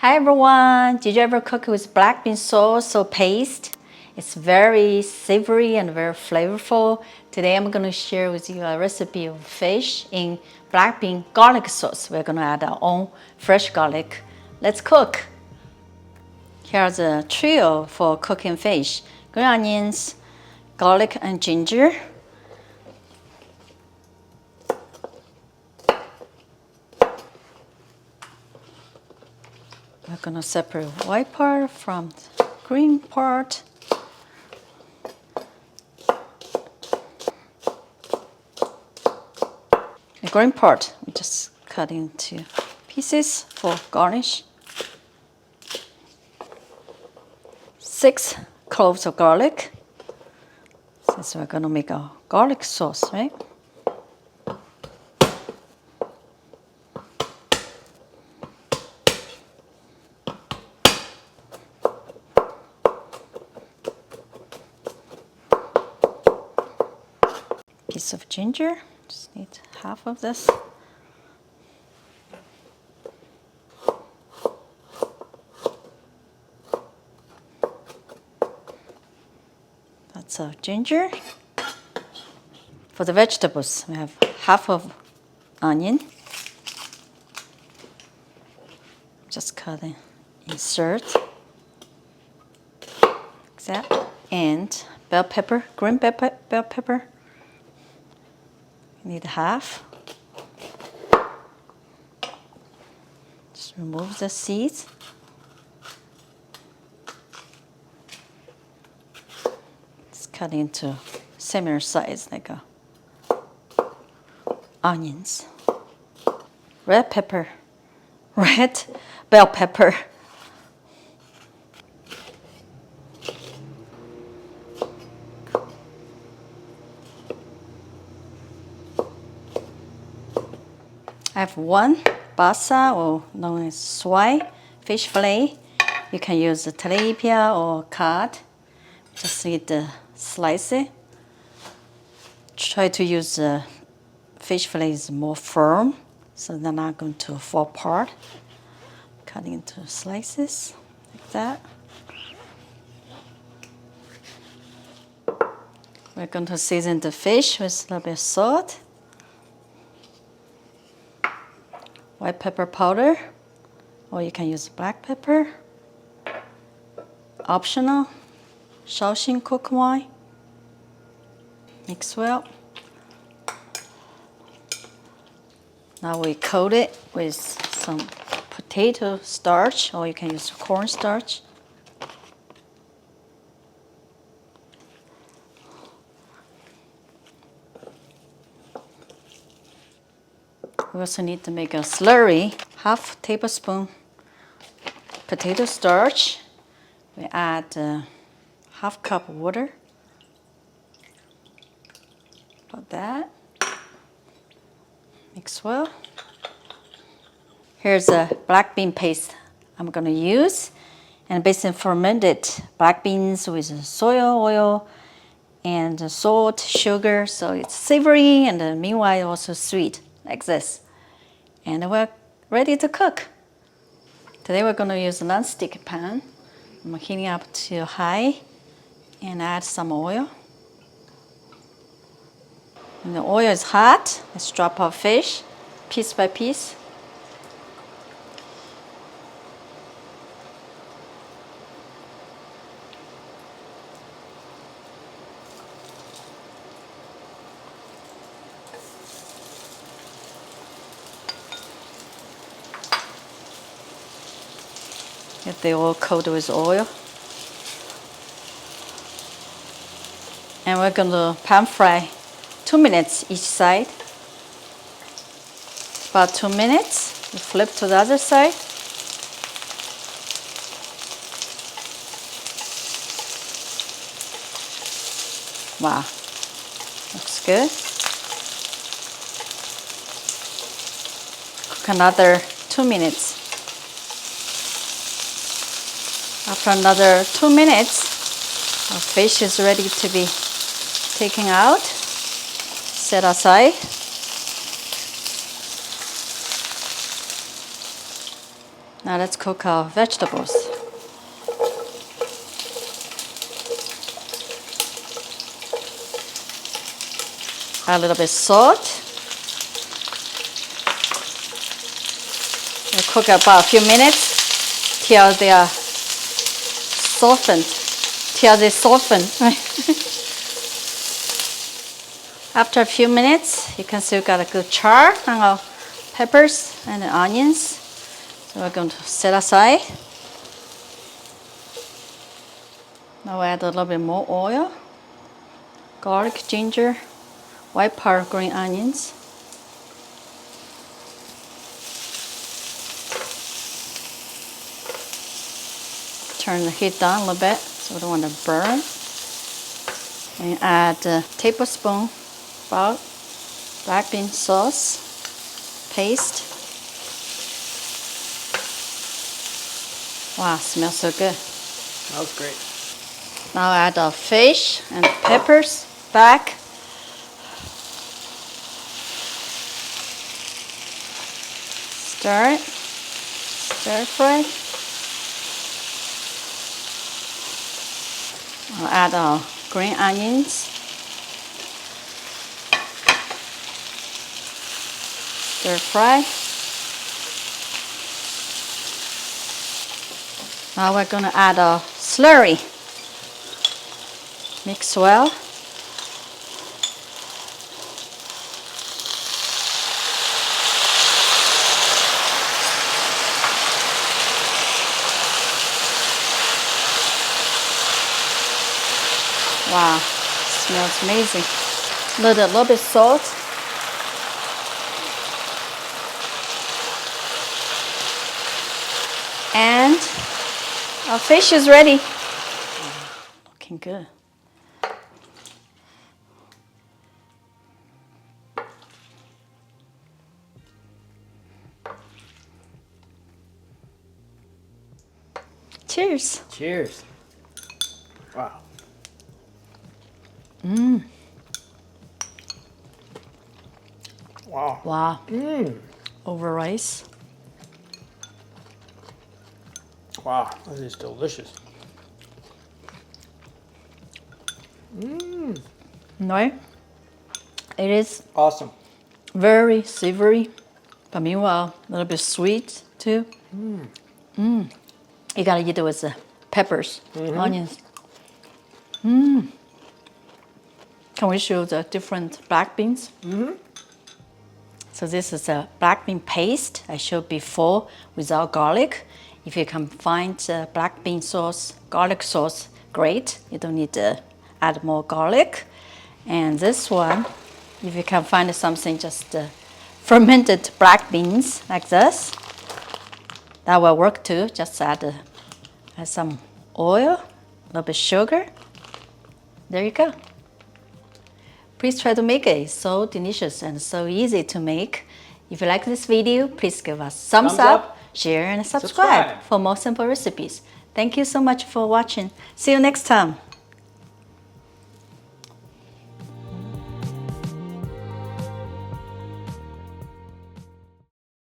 Hi everyone! Did you ever cook with black bean sauce or paste? It's very savory and very flavorful. Today I'm going to share with you a recipe of fish in black bean garlic sauce. We're going to add our own fresh garlic. Let's cook! Here's a trio for cooking fish. Green onions, garlic and ginger. We're going to separate white part from the green part. The green part, we just cut into pieces for garnish. 6 cloves of garlic, since we're going to make a garlic sauce, right? Piece of ginger, just need half of this. That's a ginger. For the vegetables, we have half of onion. Just cut and insert. Like that. And bell pepper, green bell pepper. Need half. Just remove the seeds. It's cut into similar size like onions. Red pepper, red bell pepper. I have 1 basa, or known as swai fish fillet. You can use the tilapia or cod. Just need to slice it. Try to use the fish fillet is more firm, so they're not going to fall apart. Cut into slices like that. We're going to season the fish with a little bit of salt, white pepper powder, or you can use black pepper. Optional. Shaoxing cook wine. Mix well. Now we coat it with some potato starch, or you can use corn starch. We also need to make a slurry. Half tablespoon potato starch. We add half cup water. About that. Mix well. Here's a black bean paste I'm going to use. And basically fermented black beans with soy oil and salt, sugar. So it's savory and meanwhile also sweet, like this. And we're ready to cook. Today we're going to use a non-stick pan. I'm heating up to high and add some oil. When the oil is hot, let's drop our fish piece by piece. Get the oil coated with oil. And we're going to pan fry 2 minutes each side. About 2 minutes. We flip to the other side. Wow, looks good. Cook another 2 minutes. After another 2 minutes, our fish is ready to be taken out. Set aside. Now let's cook our vegetables. Add a little bit salt. We'll cook about a few minutes till they are softened. Till they soften. After a few minutes, you can see we got a good char on our peppers and the onions. So we're going to set aside. Now we add a little bit more oil, garlic, ginger, white pepper, green onions. Turn the heat down a little bit so we don't want to burn. And add a tablespoon about black bean sauce paste. Wow, smells so good. Smells great. Now add our fish and peppers back. Stir it. Stir fry. I'll add our green onions. Stir fry. Now we're going to add our slurry. Mix well. Wow, smells amazing. A little bit salt. And our fish is ready. Looking good. Cheers. Cheers. Wow. Wow. Wow. Over rice. Wow, this is delicious. No, it is Awesome. very savory, but meanwhile a little bit sweet too. You gotta eat it with the peppers, onions. Can we show the different black beans? So this is a black bean paste I showed before without garlic. If you can find black bean sauce, garlic sauce, great. You don't need to add more garlic. And this one, if you can find something just fermented black beans like this, that will work too. Just add some oil, a little bit sugar. There you go. Please try to make it. It's so delicious and so easy to make. If you like this video, please give us thumbs up, share and subscribe for more simple recipes. Thank you so much for watching. See you next time.